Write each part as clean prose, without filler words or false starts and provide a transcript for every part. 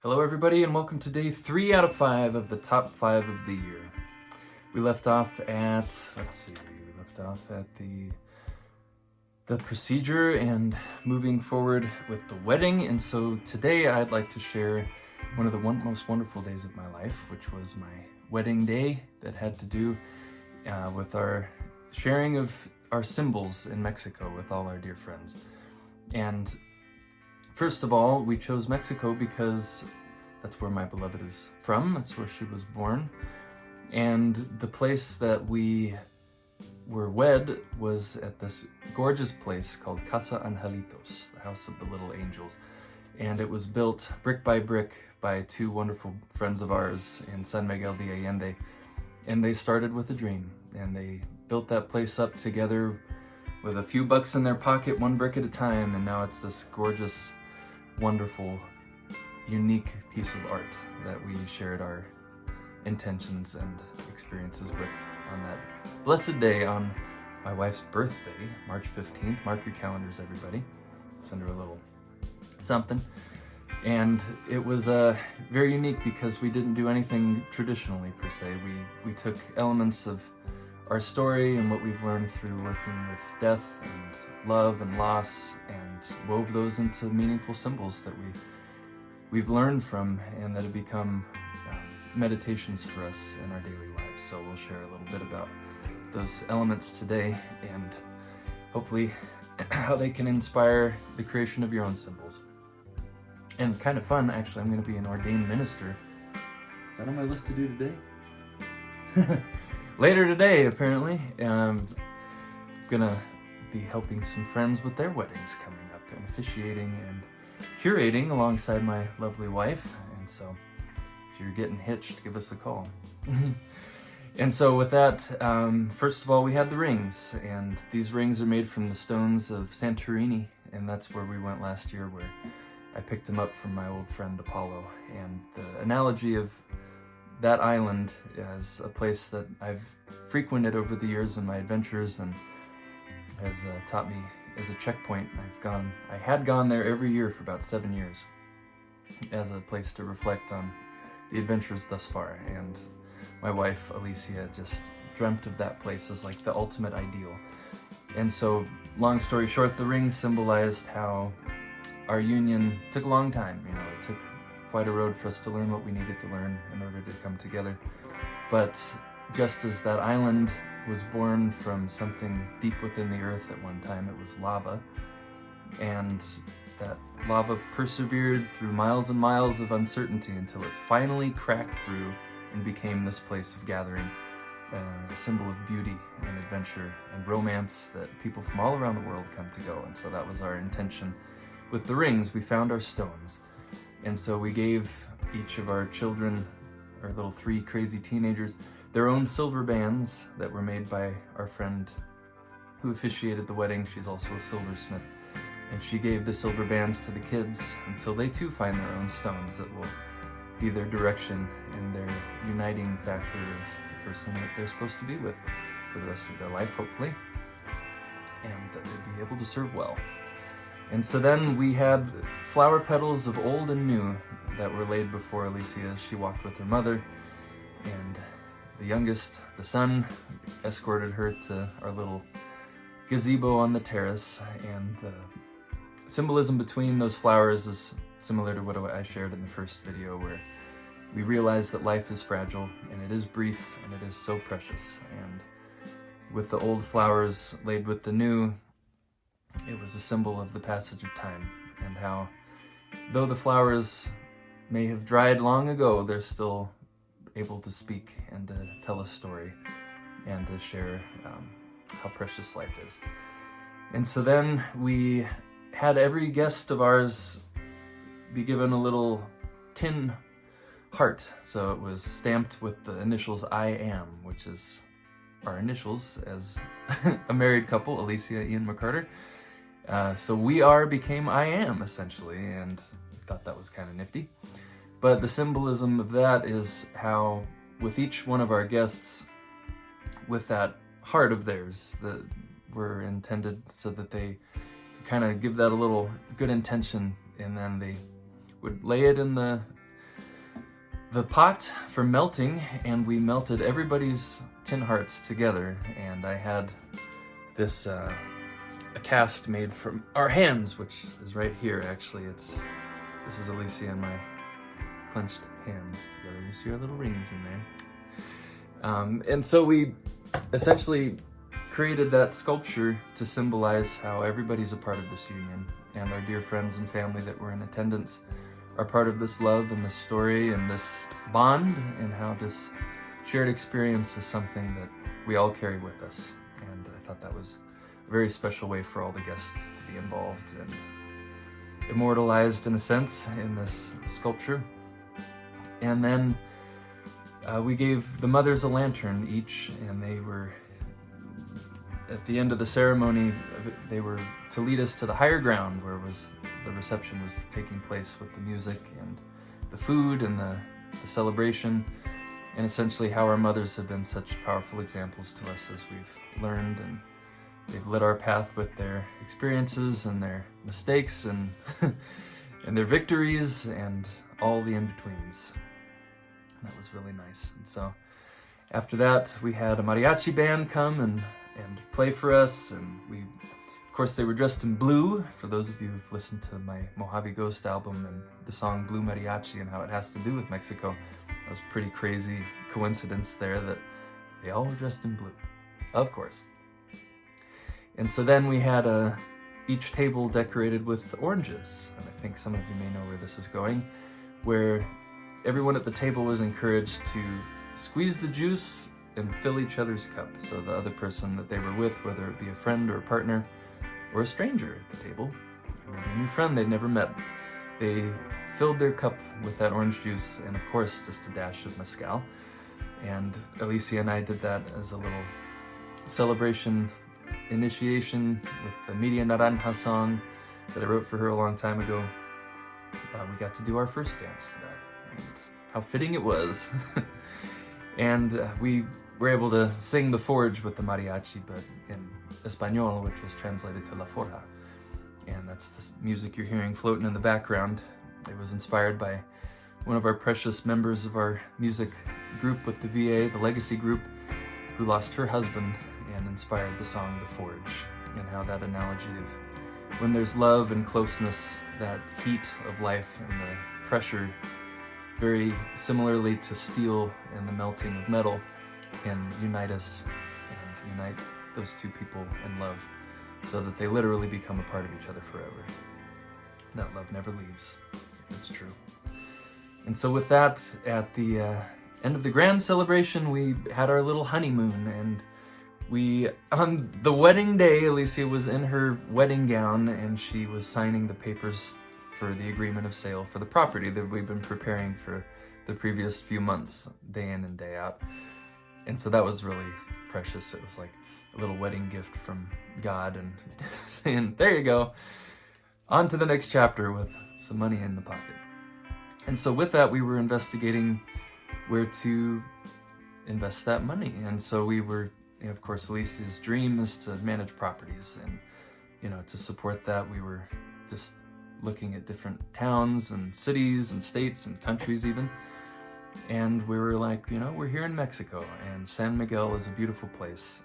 Hello everybody and welcome to day 3 out of 5 of the top 5 of the year. We left off at, the procedure and moving forward with the wedding. And so today I'd like to share one of the most wonderful days of my life, which was my wedding day that had to do with our sharing of our symbols in Mexico with all our dear friends. And first of all, we chose Mexico because that's where my beloved is from. That's where she was born. And the place that we were wed was at this gorgeous place called Casa Angelitos, the House of the Little Angels. And it was built brick by brick by two wonderful friends of ours in San Miguel de Allende. And they started with a dream. And they built that place up together with a few bucks in their pocket, one brick at a time. And now it's this gorgeous, wonderful, unique piece of art that we shared our intentions and experiences with on that blessed day on my wife's birthday, March 15th. Mark your calendars, everybody. Send her a little something. And it was very unique because we didn't do anything traditionally per se. We took elements of our story and what we've learned through working with death and love and loss and wove those into meaningful symbols that we've learned from and that have become meditations for us in our daily lives. So we'll share a little bit about those elements today and hopefully how they can inspire the creation of your own symbols. And kind of fun, actually, I'm going to be an ordained minister. Is that on my list to do today? Later today, apparently. I'm going to be helping some friends with their weddings coming up and officiating and curating alongside my lovely wife. And so if you're getting hitched, give us a call. And so with that, first of all, we had the rings, and these rings are made from the stones of Santorini, and that's where we went last year, where I picked them up from my old friend Apollo. And the analogy of that island as a place that I've frequented over the years in my adventures and has taught me as a checkpoint. I had gone there every year for about 7 years as a place to reflect on the adventures thus far. And my wife, Alicia, just dreamt of that place as like the ultimate ideal. And so, long story short, the rings symbolized how our union took a long time. It took quite a road for us to learn what we needed to learn in order to come together. But just as that island was born from something deep within the earth at one time, it was lava. And that lava persevered through miles and miles of uncertainty until it finally cracked through and became this place of gathering, a symbol of beauty and adventure and romance that people from all around the world come to go. And so that was our intention. With the rings, we found our stones. And so we gave each of our children, our little 3 crazy teenagers, their own silver bands that were made by our friend who officiated the wedding. She's also a silversmith. And she gave the silver bands to the kids until they too find their own stones that will be their direction and their uniting factor of the person that they're supposed to be with for the rest of their life, hopefully. And that they'll be able to serve well. And so then we had flower petals of old and new that were laid before Alicia as she walked with her mother. And the youngest, the son, escorted her to our little gazebo on the terrace. And the symbolism between those flowers is similar to what I shared in the first video, where we realize that life is fragile and it is brief and it is so precious. And with the old flowers laid with the new, it was a symbol of the passage of time and how, though the flowers may have dried long ago, they're still able to speak and to tell a story and to share how precious life is. And so then we had every guest of ours be given a little tin heart. So it was stamped with the initials I am, which is our initials as a married couple, Alicia, Ian McCarter. So we are became I am, essentially, and I thought that was kind of nifty. But the symbolism of that is how with each one of our guests, with that heart of theirs that were intended so that they kind of give that a little good intention, and then they would lay it in the the pot for melting, and we melted everybody's tin hearts together. And I had this a cast made from our hands, which is right here. Actually, this is Alicia and my clenched hands together. You see our little rings in there. And so we essentially created that sculpture to symbolize how everybody's a part of this union, and our dear friends and family that were in attendance are part of this love and this story and this bond, and how this shared experience is something that we all carry with us. And I thought that was a very special way for all the guests to be involved and immortalized, in a sense, in this sculpture. And then we gave the mothers a lantern each, and they were, at the end of the ceremony, they were to lead us to the higher ground where the reception was taking place, with the music and the food and the celebration, and essentially how our mothers have been such powerful examples to us as we've learned, and they've lit our path with their experiences and their mistakes and and their victories and all the in-betweens. That was really nice. And so after that, we had a mariachi band come and play for us, and of course, they were dressed in blue. For those of you who've listened to my Mojave Ghost album and the song Blue Mariachi and how it has to do with Mexico, that was a pretty crazy coincidence there that they all were dressed in blue, of course. And so then we had each table decorated with oranges, and I think some of you may know where this is going, where everyone at the table was encouraged to squeeze the juice and fill each other's cup. So the other person that they were with, whether it be a friend or a partner or a stranger at the table, or maybe a new friend they'd never met, they filled their cup with that orange juice, and of course just a dash of mezcal. And Alicia and I did that as a little celebration initiation with the Media Naranja song that I wrote for her a long time ago. We got to do our first dance to that, and how fitting it was. And we were able to sing The Forge with the mariachi, but in Espanol, which was translated to La Forja. And that's the music you're hearing floating in the background. It was inspired by one of our precious members of our music group with the VA, the Legacy Group, who lost her husband, and inspired the song The Forge, and how that analogy of when there's love and closeness, that heat of life and the pressure, very similarly to steel and the melting of metal, can unite us and unite those two people in love, so that they literally become a part of each other forever. That love never leaves. It's true. And so with that, at the end of the grand celebration, we had our little honeymoon, and on the wedding day, Alicia was in her wedding gown, and she was signing the papers for the agreement of sale for the property that we've been preparing for the previous few months, day in and day out. And so that was really precious. It was like a little wedding gift from God, and saying, there you go, on to the next chapter with some money in the pocket. And so with that, we were investigating where to invest that money. And so we were, of course, Alicia's dream is to manage properties, and, to support that, we were just looking at different towns and cities and states and countries even. And we were like, we're here in Mexico, and San Miguel is a beautiful place,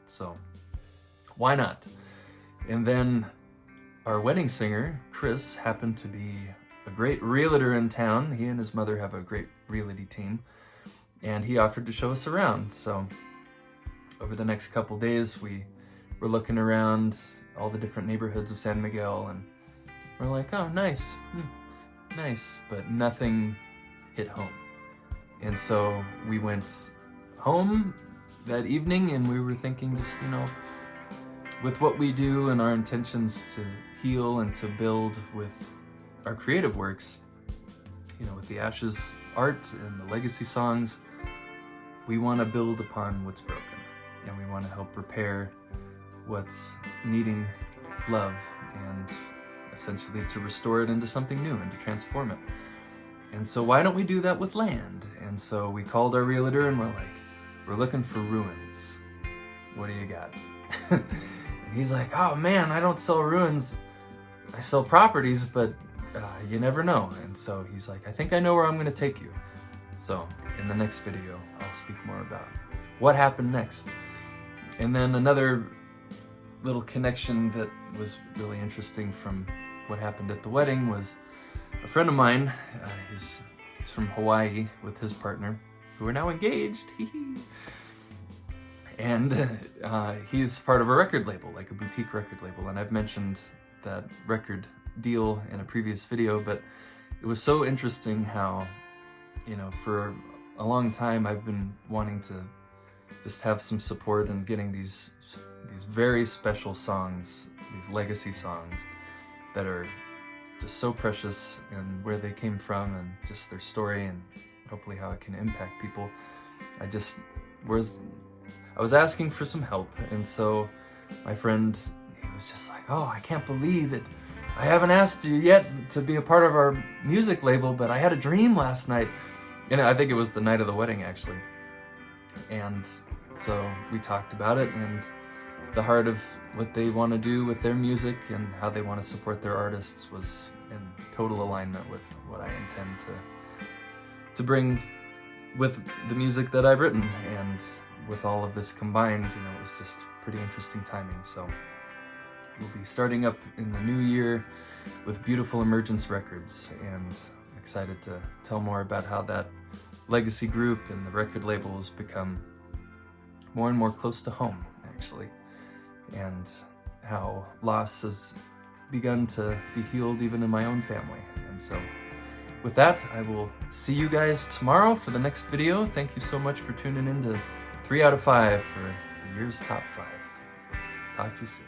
so why not? And then our wedding singer, Chris, happened to be a great realtor in town. He and his mother have a great realty team, and he offered to show us around. So over the next couple days, we were looking around all the different neighborhoods of San Miguel, and we're like, oh, nice, but nothing hit home. And so we went home that evening, and we were thinking, just, with what we do and our intentions to heal and to build with our creative works, with the Ashes art and the legacy songs, we want to build upon what's broken, and we want to help repair what's needing love, and essentially to restore it into something new and to transform it. And so why don't we do that with land? And so we called our realtor, and we're like, we're looking for ruins. What do you got? And he's like, oh man, I don't sell ruins. I sell properties, but you never know. And so he's like, I think I know where I'm going to take you. So in the next video, I'll speak more about what happened next. And then another little connection that was really interesting from what happened at the wedding was a friend of mine. He's from Hawaii with his partner, who are now engaged. And he's part of a record label, like a boutique record label. And I've mentioned that record deal in a previous video, but it was so interesting how, you know, for a long time I've been wanting to just have some support in getting these very special songs, these legacy songs that are just so precious, and where they came from and just their story and hopefully how it can impact people. I was asking for some help, and so my friend, he was just like, oh, I can't believe it. I haven't asked you yet to be a part of our music label, but I had a dream last night. And I think it was the night of the wedding, actually. And so we talked about it, and the heart of what they want to do with their music and how they want to support their artists was in total alignment with what I intend to bring with the music that I've written. And with all of this combined, you know, it was just pretty interesting timing. So we'll be starting up in the new year with Beautiful Emergence Records, and I'm excited to tell more about how that legacy group and the record label has become more and more close to home, actually, and how loss has begun to be healed even in my own family. And so with that, I will see you guys tomorrow for the next video. Thank you so much for tuning in to 3 out of 5 for the year's top 5. Talk to you soon.